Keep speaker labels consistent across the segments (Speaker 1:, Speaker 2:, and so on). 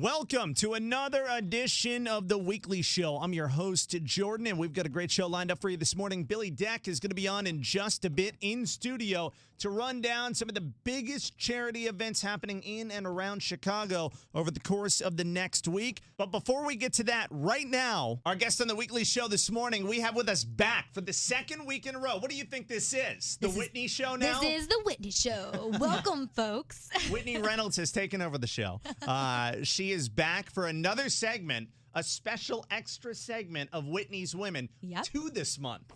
Speaker 1: Welcome to another edition of The Weekly Show. I'm your host, Jordan, and we've got a great show lined up for you this morning. Billy Deck is going to be on in just a bit in studio to run down some of the biggest charity events happening in and around Chicago over the course of the next week. But before we get to that, right now, our guest on The Weekly Show this morning, we have with us back for the second week in a row. What do you think this is? The Whitney Show now?
Speaker 2: This is The Whitney Show. Welcome, folks.
Speaker 1: Whitney Reynolds has taken over the show. She is back for another segment, a special extra segment of Whitney's Women to this month.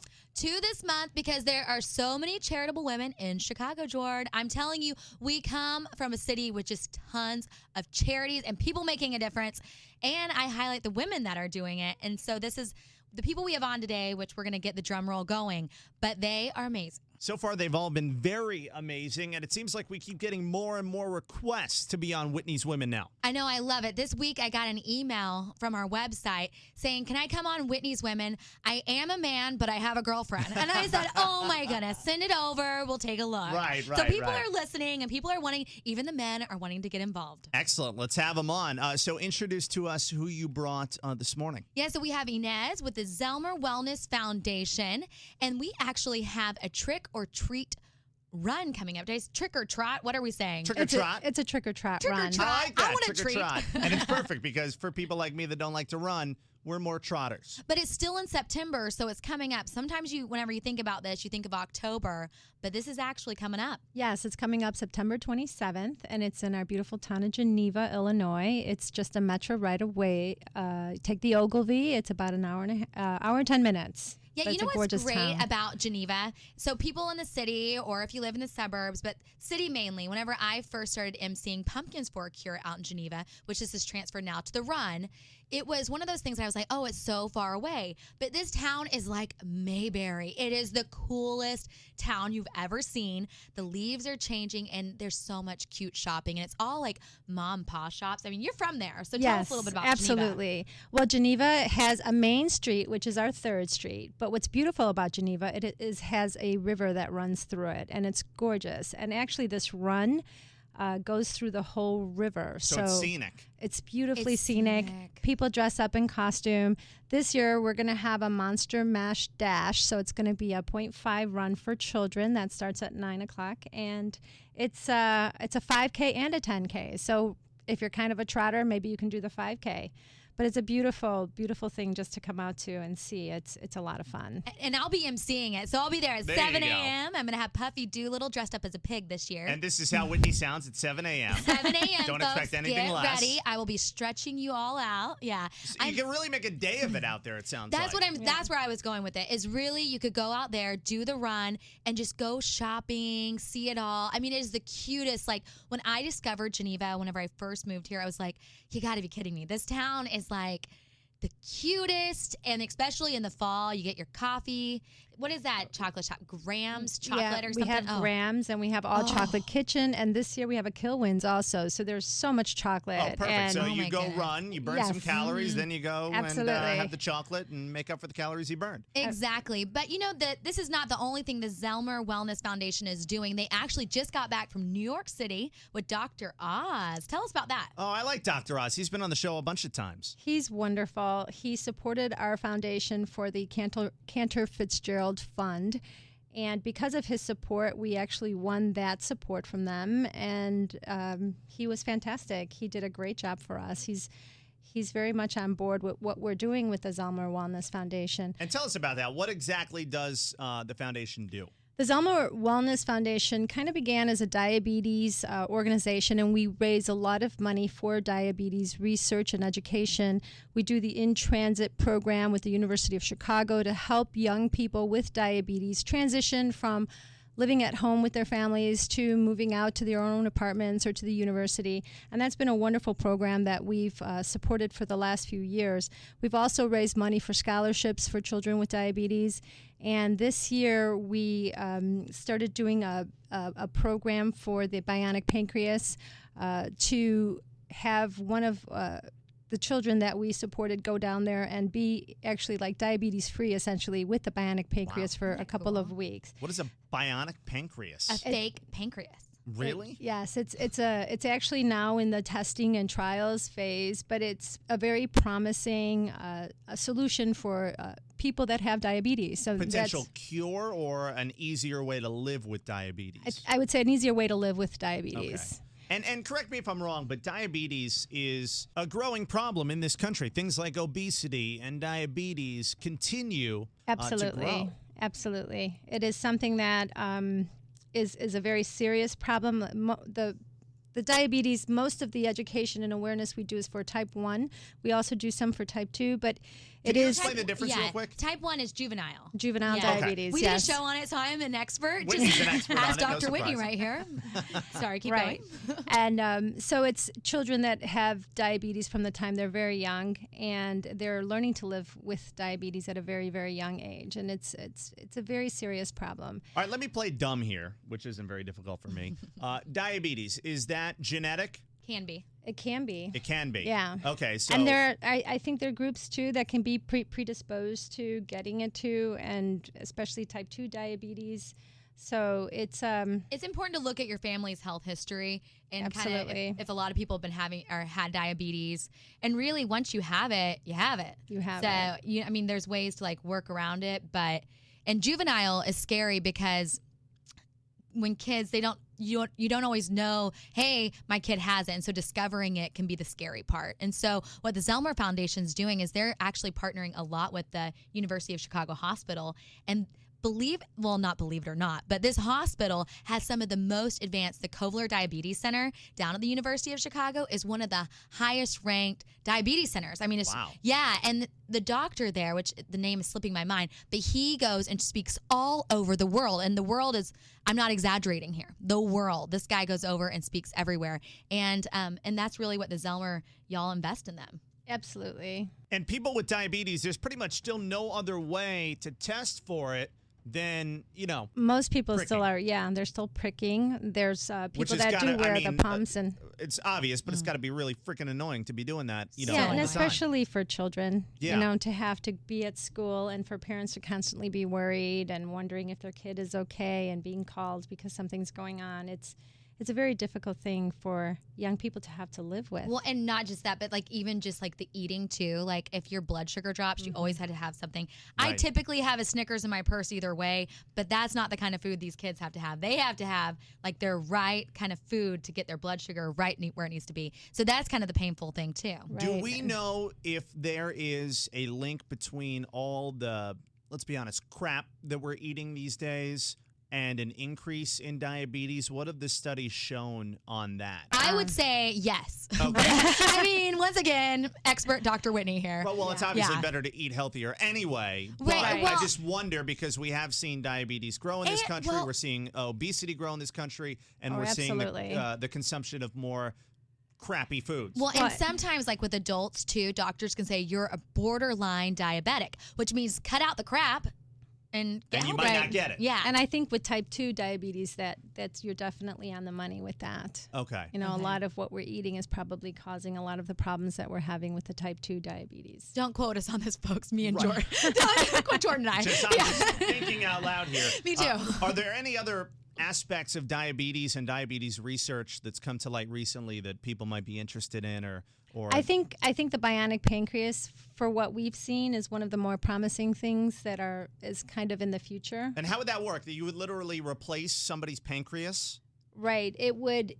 Speaker 2: Because there are so many charitable women in Chicago, Jord. I'm telling you, we come from a city with just tons of charities and people making a difference. And I highlight the women that are doing it. And so this is the people we have on today, which we're going to get the drum roll going. But they are amazing.
Speaker 1: So far, they've all been very amazing, and it seems like we keep getting more and more requests to be on Whitney's Women now.
Speaker 2: I know, I love it. This week, I got an email from our website saying, can I come on Whitney's Women? I am a man, but I have a girlfriend. And I said, oh my goodness, send it over. We'll take a look.
Speaker 1: Right.
Speaker 2: So people are listening, and people are wanting, even the men are wanting to get involved.
Speaker 1: Excellent. Let's have them on. So introduce to us who you brought this morning.
Speaker 2: Yeah, so we have Inez with the Zellmer Wellness Foundation, and we actually have a Trick-or-Treat run coming up. Trick-or-Trot, what are we saying?
Speaker 1: Trick-or-Trot?
Speaker 3: It's a Trick-or-Trot run.
Speaker 1: I like that.
Speaker 2: I want a treat.
Speaker 1: And it's perfect because for people like me that don't like to run, we're more trotters.
Speaker 2: But it's still in September, so it's coming up. Sometimes whenever you think about this, you think of October, but this is actually coming up.
Speaker 3: Yes, it's coming up September 27th, and it's in our beautiful town of Geneva, Illinois. It's just a metro right away. Take the Ogilvy. It's about an hour and 10 minutes.
Speaker 2: Yeah,
Speaker 3: but
Speaker 2: you know what's great
Speaker 3: town.
Speaker 2: about Geneva? So people in the city, or if you live in the suburbs, but city mainly, whenever I first started emceeing Pumpkins for a Cure out in Geneva, which this is transferred now to the Run, it was one of those things that I was like, oh, it's so far away. But this town is like Mayberry. It is the coolest town you've ever seen. The leaves are changing, and there's so much cute shopping, and it's all like mom and pa shops. I mean, you're from there, so tell us a little bit about Geneva.
Speaker 3: Absolutely. Well, Geneva has a main street, which is our 3rd street. But what's beautiful about Geneva, it has a river that runs through it, and it's gorgeous. And actually, this run goes through the whole river.
Speaker 1: So it's scenic.
Speaker 3: It's beautifully scenic. People dress up in costume. This year, we're going to have a Monster Mash Dash, so it's going to be a 0.5 run for children that starts at 9 o'clock, and it's a 5K and a 10K. So if you're kind of a trotter, maybe you can do the 5K. But it's a beautiful, beautiful thing just to come out to and see. It's a lot of fun.
Speaker 2: And I'll be emceeing it. So I'll be there at 7 a.m. I'm going to have Puffy Doolittle dressed up as a pig this year.
Speaker 1: And this is how Whitney sounds at 7 a.m.
Speaker 2: 7 a.m.
Speaker 1: Don't
Speaker 2: folks,
Speaker 1: expect anything
Speaker 2: get
Speaker 1: less.
Speaker 2: ready. I will be stretching you all out. Yeah.
Speaker 1: So you can really make a day of it out there, it sounds
Speaker 2: that's
Speaker 1: like.
Speaker 2: That's where I was going with it. Is really you could go out there, do the run, and just go shopping, see it all. I mean, it is the cutest. Like when I discovered Geneva, whenever I first moved here, I was like, you got to be kidding me. This town is like the cutest, and especially in the fall, you get your coffee. What is that chocolate shop? Grams chocolate or something?
Speaker 3: We have Grams, and we have all chocolate kitchen, and this year we have a Kilwins also. So there's so much chocolate.
Speaker 1: Oh, perfect.
Speaker 3: And
Speaker 1: So you go run, you burn some calories, then you go and have the chocolate and make up for the calories you burned.
Speaker 2: Exactly. But you know that this is not the only thing the Zellmer Wellness Foundation is doing. They actually just got back from New York City with Dr. Oz. Tell us about that.
Speaker 1: Oh, I like Dr. Oz. He's been on the show a bunch of times.
Speaker 3: He's wonderful. He supported our foundation for the Cantor Fitzgerald Fund. And because of his support, we actually won that support from them. And he was fantastic. He did a great job for us. He's very much on board with what we're doing with the Zellmer Wellness Foundation.
Speaker 1: And tell us about that. What exactly does the foundation do?
Speaker 3: The Zellmer Wellness Foundation kind of began as a diabetes organization, and we raise a lot of money for diabetes research and education. We do the in-transit program with the University of Chicago to help young people with diabetes transition from living at home with their families to moving out to their own apartments or to the university. And that's been a wonderful program that we've supported for the last few years. We've also raised money for scholarships for children with diabetes. And this year we started doing a program for the bionic pancreas to have one of the children that we supported go down there and be actually like diabetes free essentially with the bionic pancreas for a couple of weeks.
Speaker 1: What is a bionic pancreas?
Speaker 2: A fake pancreas.
Speaker 1: Really?
Speaker 3: Yes, it's actually now in the testing and trials phase, but it's a very promising a solution for people that have diabetes. So
Speaker 1: Potential cure or an easier way to live with diabetes?
Speaker 3: I would say an easier way to live with diabetes.
Speaker 1: Okay. And correct me if I'm wrong, but diabetes is a growing problem in this country. Things like obesity and diabetes continue
Speaker 3: Absolutely.
Speaker 1: to grow.
Speaker 3: Absolutely. It is something that is a very serious problem. The diabetes, most of the education and awareness we do is for type 1. We also do some for type 2, but
Speaker 1: Can you explain the difference real quick?
Speaker 2: Type 1 is juvenile.
Speaker 3: Juvenile
Speaker 2: Yeah.
Speaker 3: diabetes,
Speaker 2: We
Speaker 3: yes.
Speaker 2: did a show on it, so I am an expert.
Speaker 1: Whitney's an expert on
Speaker 2: Ask
Speaker 1: it, no
Speaker 2: Dr. Whitney
Speaker 1: surprise.
Speaker 2: right here. Sorry, keep
Speaker 3: Right.
Speaker 2: going.
Speaker 3: And so it's children that have diabetes from the time they're very young, and they're learning to live with diabetes at a very, very young age. And it's a very serious problem.
Speaker 1: All right, let me play dumb here, which isn't very difficult for me. Diabetes, is that genetic?
Speaker 2: Can be.
Speaker 3: It can be.
Speaker 1: It can be.
Speaker 3: Yeah.
Speaker 1: Okay, so...
Speaker 3: And I think there are groups too that can be predisposed to getting it too, and especially type 2 diabetes. So it's
Speaker 2: important to look at your family's health history and kind
Speaker 3: Absolutely.
Speaker 2: of if a lot of people have been having or had diabetes, and really once you have it, you have it.
Speaker 3: You have
Speaker 2: it. So I mean, there's ways to like work around it, and juvenile is scary because when kids you don't always know, hey, my kid has it, and so discovering it can be the scary part. And so what the Zellmer Foundation is doing is they're actually partnering a lot with the University of Chicago Hospital, and not believe it or not, but this hospital has some of the most advanced. The Kovler Diabetes Center down at the University of Chicago is one of the highest ranked diabetes centers. I mean,
Speaker 1: Wow.
Speaker 2: Yeah, and the doctor there, which the name is slipping my mind, but he goes and speaks all over the world, and the world is, I'm not exaggerating here, the world. This guy goes over and speaks everywhere, and that's really what the Zellmer, y'all invest in them.
Speaker 3: absolutely.
Speaker 1: And people with diabetes, there's pretty much still no other way to test for it than,
Speaker 3: Most people
Speaker 1: pricking.
Speaker 3: still are, they're still pricking. There's
Speaker 1: Which
Speaker 3: people
Speaker 1: is
Speaker 3: that do wear the pumps, and
Speaker 1: it's obvious, but it's got to be really freaking annoying to be doing that,
Speaker 3: yeah,
Speaker 1: all
Speaker 3: and
Speaker 1: the
Speaker 3: especially for children,
Speaker 1: Yeah.
Speaker 3: to have to be at school, and for parents to constantly be worried and wondering if their kid is okay and being called because something's going on. It's a very difficult thing for young people to have to live with.
Speaker 2: Well, and not just that, but like even just like the eating too. Like if your blood sugar drops, you always had to have something. I
Speaker 1: Right.
Speaker 2: typically have a Snickers in my purse either way, but that's not the kind of food these kids have to have. They have to have like their right kind of food to get their blood sugar right where it needs to be. So that's kind of the painful thing too.
Speaker 1: Do
Speaker 3: Right.
Speaker 1: we know if there is a link between all the, let's be honest, crap that we're eating these days and an increase in diabetes? What have the studies shown on that?
Speaker 2: I would say yes.
Speaker 1: Okay.
Speaker 2: I mean, once again, expert Dr. Whitney here.
Speaker 1: Well, it's obviously
Speaker 2: Yeah.
Speaker 1: better to eat healthier anyway. But
Speaker 2: Right,
Speaker 1: I
Speaker 2: well-
Speaker 1: just wonder because we have seen diabetes grow in this
Speaker 2: And-
Speaker 1: country.
Speaker 2: well-
Speaker 1: We're seeing obesity grow in this country, and
Speaker 3: Oh,
Speaker 1: we're seeing
Speaker 3: absolutely.
Speaker 1: the consumption of more crappy foods.
Speaker 2: Well, and
Speaker 3: What?
Speaker 2: sometimes, like with adults too, doctors can say you're a borderline diabetic, which means cut out the crap and get
Speaker 1: And you
Speaker 2: help.
Speaker 1: might
Speaker 2: Right.
Speaker 1: not get it.
Speaker 2: Yeah.
Speaker 3: And I think with type 2 diabetes, that's you're definitely on the money with that.
Speaker 1: Okay.
Speaker 3: A
Speaker 2: Okay.
Speaker 3: lot of what we're eating is probably causing a lot of the problems that we're having with the type 2 diabetes.
Speaker 2: Don't quote us on this, folks. Me and
Speaker 1: Right.
Speaker 2: Jordan. Don't quote Jordan and I.
Speaker 1: I'm just thinking out loud here.
Speaker 2: Me too.
Speaker 1: Are there any other aspects of diabetes and diabetes research that's come to light recently that people might be interested in, or
Speaker 3: I think the bionic pancreas, for what we've seen, is one of the more promising things that is kind of in the future.
Speaker 1: And how would that work? That you would literally replace somebody's pancreas?
Speaker 3: Right. It would.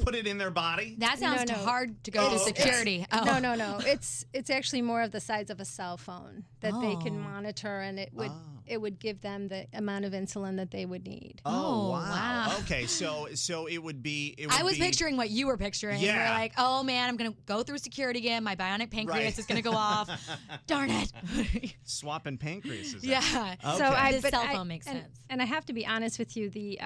Speaker 1: Put it in their body?
Speaker 2: That sounds
Speaker 3: No.
Speaker 2: hard to go
Speaker 1: Oh,
Speaker 2: through
Speaker 1: okay.
Speaker 2: security. Oh.
Speaker 3: No. It's actually more of the size of a cell phone that they can
Speaker 2: Oh.
Speaker 3: monitor, and it would give them the amount of insulin that they would need.
Speaker 2: Oh,
Speaker 1: wow.
Speaker 2: wow.
Speaker 1: Okay, so it would be.
Speaker 2: I was picturing what you were picturing.
Speaker 1: Yeah.
Speaker 2: You're like, oh man, I'm going to go through security again. My bionic pancreas
Speaker 1: Right.
Speaker 2: is going to go off. Darn it.
Speaker 1: swapping pancreases.
Speaker 2: Yeah.
Speaker 1: Okay.
Speaker 3: So
Speaker 2: The cell phone makes
Speaker 3: and,
Speaker 2: sense.
Speaker 3: And I have to be honest with you. The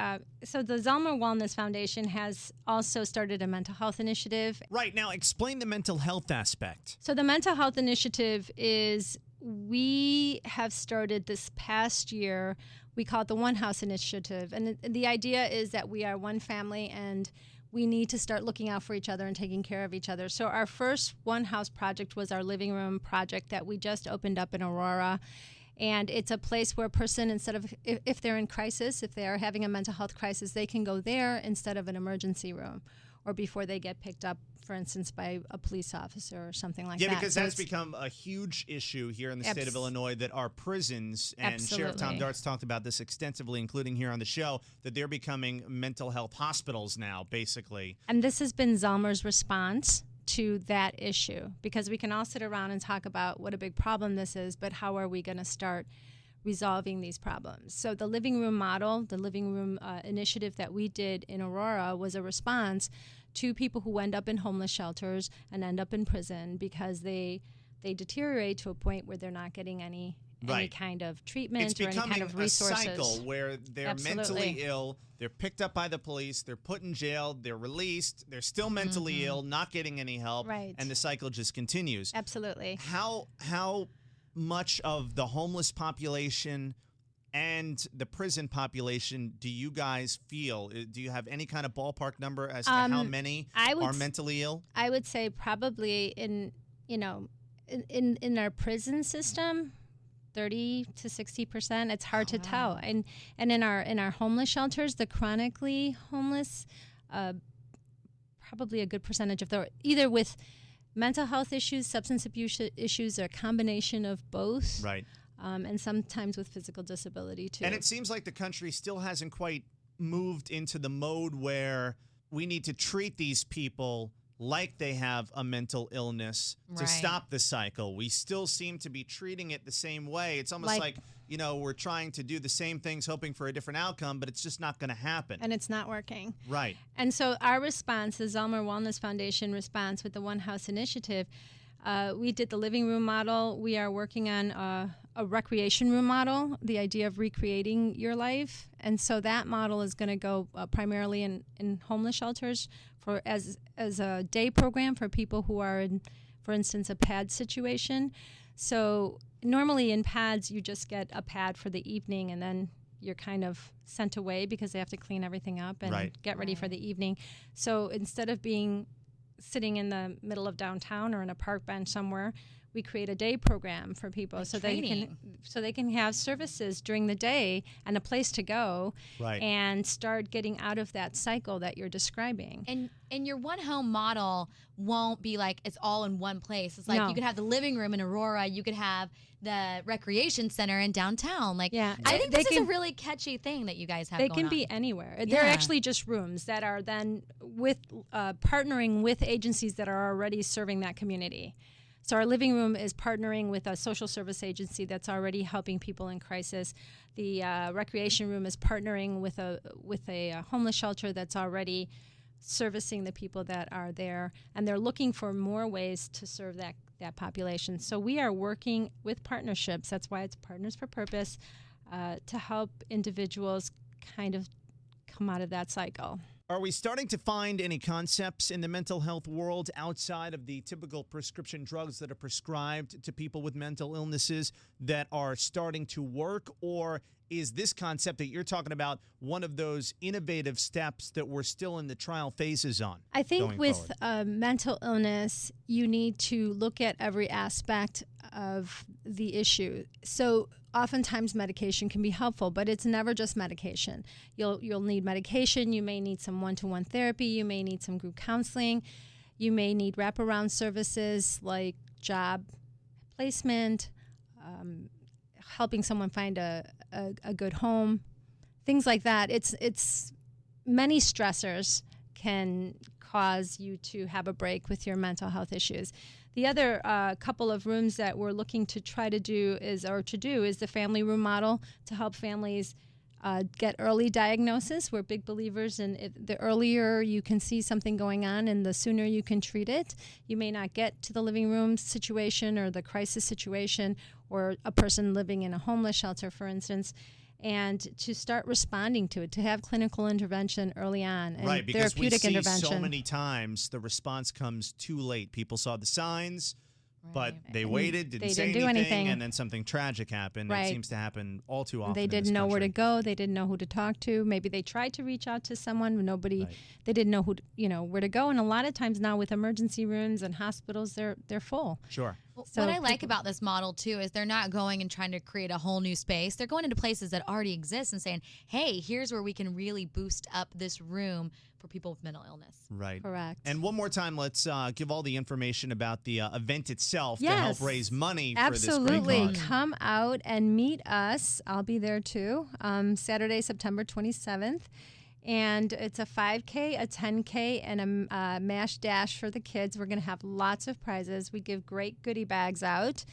Speaker 3: Zellmer Wellness Foundation has also started a mental health initiative.
Speaker 1: Right, now explain the mental health aspect.
Speaker 3: So the mental health initiative is, we have started this past year. We call it the One House Initiative, and the idea is that we are one family, and we need to start looking out for each other and taking care of each other. So our first One House project was our living room project that we just opened up in Aurora. And it's a place where a person, instead of, if they're in crisis, if they are having a mental health crisis, they can go there instead of an emergency room, or before they get picked up, for instance, by a police officer or something like that.
Speaker 1: Yeah, because that's become a huge issue here in the state of Illinois, that our prisons, and Sheriff Tom Dart's talked about this extensively, including here on the show, that they're becoming mental health hospitals now, basically.
Speaker 3: And this has been Zellmer's response to that issue, because we can all sit around and talk about what a big problem this is, but how are we going to start resolving these problems? So the living room model, the living room initiative that we did in Aurora, was a response to people who end up in homeless shelters and end up in prison because they deteriorate to a point where they're not getting any kind of treatment or any kind of resources.
Speaker 1: It's becoming a cycle where they're mentally ill, they're picked up by the police, they're put in jail, they're released, they're still mentally ill, not getting any help, and the cycle just continues.
Speaker 3: Absolutely.
Speaker 1: How much of the homeless population and the prison population do you guys feel? Do you have any kind of ballpark number as to how many are mentally ill?
Speaker 3: I would say probably in our prison system, 30 to 60%. It's hard to tell. And in our homeless shelters, the chronically homeless, probably a good percentage of them, either with mental health issues, substance abuse issues, or a combination of both.
Speaker 1: Right.
Speaker 3: And sometimes with physical disability too.
Speaker 1: And it seems like the country still hasn't quite moved into the mode where we need to treat these people like they have a mental illness to stop the cycle. We still seem to be treating it the same way. It's almost like we're trying to do the same things hoping for a different outcome, but it's just not going to happen.
Speaker 3: And it's not working.
Speaker 1: Right.
Speaker 3: And so our response, the Zellmer Wellness Foundation response with the One House Initiative, we did the living room model. We are working on a recreation room model, the idea of recreating your life. And so that model is going to go primarily in homeless shelters as a day program for people who are in, for instance, a pad situation. So normally in pads, you just get a pad for the evening, and then you're kind of sent away because they have to clean everything up and get ready for the evening. So instead of being sitting in the middle of downtown or in a park bench somewhere, we create a day program for people so they can have services during the day and a place to go and start getting out of that cycle that you're describing.
Speaker 2: And your one home model won't be like it's all in one place. It's like you could have the living room in Aurora, you could have the recreation center in downtown. I think this is a really catchy thing that you guys have going on.
Speaker 3: They can be anywhere. Yeah. They're actually just rooms that are then with partnering with agencies that are already serving that community. So our living room is partnering with a social service agency that's already helping people in crisis. The recreation room is partnering with a homeless shelter that's already servicing the people that are there, and they're looking for more ways to serve that population. So we are working with partnerships. That's why it's Partners for Purpose, to help individuals kind of come out of that cycle.
Speaker 1: Are we starting to find any concepts in the mental health world outside of the typical prescription drugs that are prescribed to people with mental illnesses that are starting to work? Or is this concept that you're talking about one of those innovative steps that we're still in the trial phases on?
Speaker 3: I think with mental illness, you need to look at every aspect of the issue. So oftentimes medication can be helpful, but it's never just medication. You'll need medication. You may need some one-to-one therapy. You may need some group counseling. You may need wraparound services like job placement, helping someone find a good home, things like that. It's many stressors can cause you to have a break with your mental health issues. The other couple of rooms that we're looking to try to do is the family room model to help families get early diagnosis. We're big believers in the earlier you can see something going on and the sooner you can treat it. You may not get to the living room situation or the crisis situation or a person living in a homeless shelter, for instance, and to start responding to it, to have clinical intervention early on and therapeutic intervention.
Speaker 1: So many times the response comes too late. People saw the signs, but they waited, didn't say anything, and then something tragic happened. It seems to happen all too often.
Speaker 3: They didn't know where to go. They didn't know who to talk to. Maybe they tried to reach out to someone, but they didn't know where to go. And a lot of times now with emergency rooms and hospitals, they're full.
Speaker 1: Sure.
Speaker 3: So
Speaker 2: what I like about this model, too, is they're not going and trying to create a whole new space. They're going into places that already exist and saying, hey, here's where we can really boost up this room for people with mental illness.
Speaker 1: Right.
Speaker 3: Correct.
Speaker 1: And one more time, let's give all the information about the event itself to
Speaker 3: Yes.
Speaker 1: help raise money
Speaker 3: Absolutely.
Speaker 1: for this great cause.
Speaker 3: Come out and meet us. I'll be there too. Saturday, September 27th. And it's a 5K, a 10K, and a mash dash for the kids. We're going to have lots of prizes. We give great goodie bags out.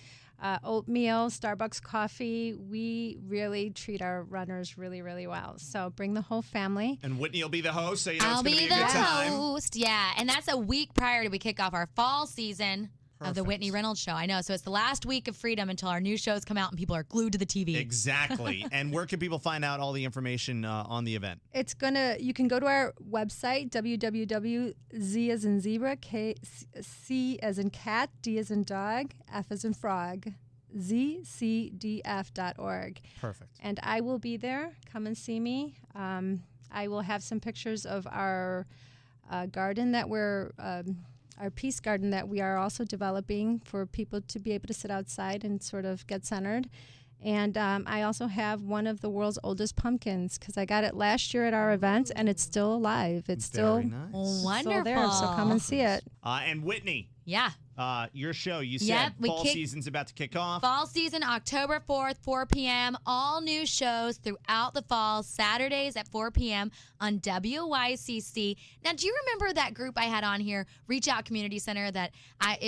Speaker 3: Oatmeal, Starbucks coffee. We really treat our runners really, really well. So bring the whole family.
Speaker 1: And Whitney will be the host, so you know
Speaker 2: I'll
Speaker 1: it's going to
Speaker 2: be
Speaker 1: be a
Speaker 2: the
Speaker 1: good time.
Speaker 2: host. Yeah, and that's a week prior to we kick off our fall season of the
Speaker 1: Perfect.
Speaker 2: Whitney Reynolds show. I know. So it's the last week of freedom until our new shows come out and people are glued to the TV.
Speaker 1: Exactly. And where can people find out all the information on the event?
Speaker 3: You can go to our website, www.z as in zebra, C as in cat, D as in dog, F as in frog, zcdf.org.
Speaker 1: Perfect.
Speaker 3: And I will be there. Come and see me. I will have some pictures of our garden that our peace garden that we are also developing for people to be able to sit outside and sort of get centered. And I also have one of the world's oldest pumpkins because I got it last year at our event, and it's still alive. It's
Speaker 1: Very
Speaker 3: still,
Speaker 1: nice.
Speaker 2: Wonderful.
Speaker 3: still there, so come and see it.
Speaker 1: And Whitney,
Speaker 2: Yeah.
Speaker 1: your show, you said
Speaker 2: Yep, we
Speaker 1: fall
Speaker 2: kick-
Speaker 1: season's about to kick off.
Speaker 2: Fall season, October 4th, 4 p.m. All new shows throughout the fall, Saturdays at 4 p.m. on WYCC. Now, do you remember that group I had on here, Reach Out Community Center, that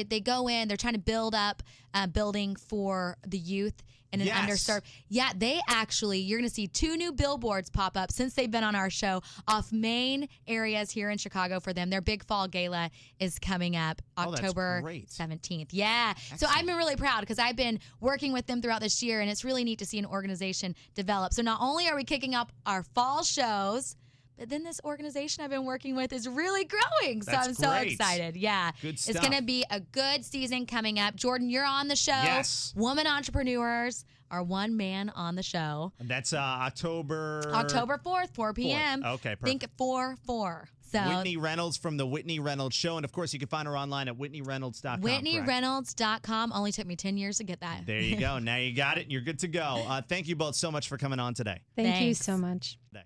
Speaker 2: they go in, they're trying to build up a building for the youth in an
Speaker 1: Yes.
Speaker 2: underserved. Yeah, you're going to see 2 new billboards pop up since they've been on our show off main areas here in Chicago for them. Their big fall gala is coming up
Speaker 1: Oh, that's
Speaker 2: October
Speaker 1: great.
Speaker 2: 17th. Yeah. So I've been really proud because I've been working with them throughout this year, and it's really neat to see an organization develop. So not only are we kicking up our fall shows, but then this organization I've been working with is really growing. So
Speaker 1: That's
Speaker 2: I'm so
Speaker 1: great.
Speaker 2: excited. Yeah.
Speaker 1: Good
Speaker 2: It's
Speaker 1: stuff.
Speaker 2: going to be a good season coming up. Jordan, you're on the show.
Speaker 1: Yes.
Speaker 2: Woman entrepreneurs are one man on the show.
Speaker 1: That's October
Speaker 2: 4th, 4 p.m.
Speaker 1: Okay, perfect.
Speaker 2: Think 4-4. So
Speaker 1: Whitney Reynolds from the Whitney Reynolds Show. And, of course, you can find her online at whitneyreynolds.com.
Speaker 2: WhitneyReynolds.com. Only took me 10 years to get that.
Speaker 1: There you go. Now you got it. You're good to go. Thank you both so much for coming on today.
Speaker 3: Thank you
Speaker 2: Thanks.
Speaker 3: so much.
Speaker 1: Today.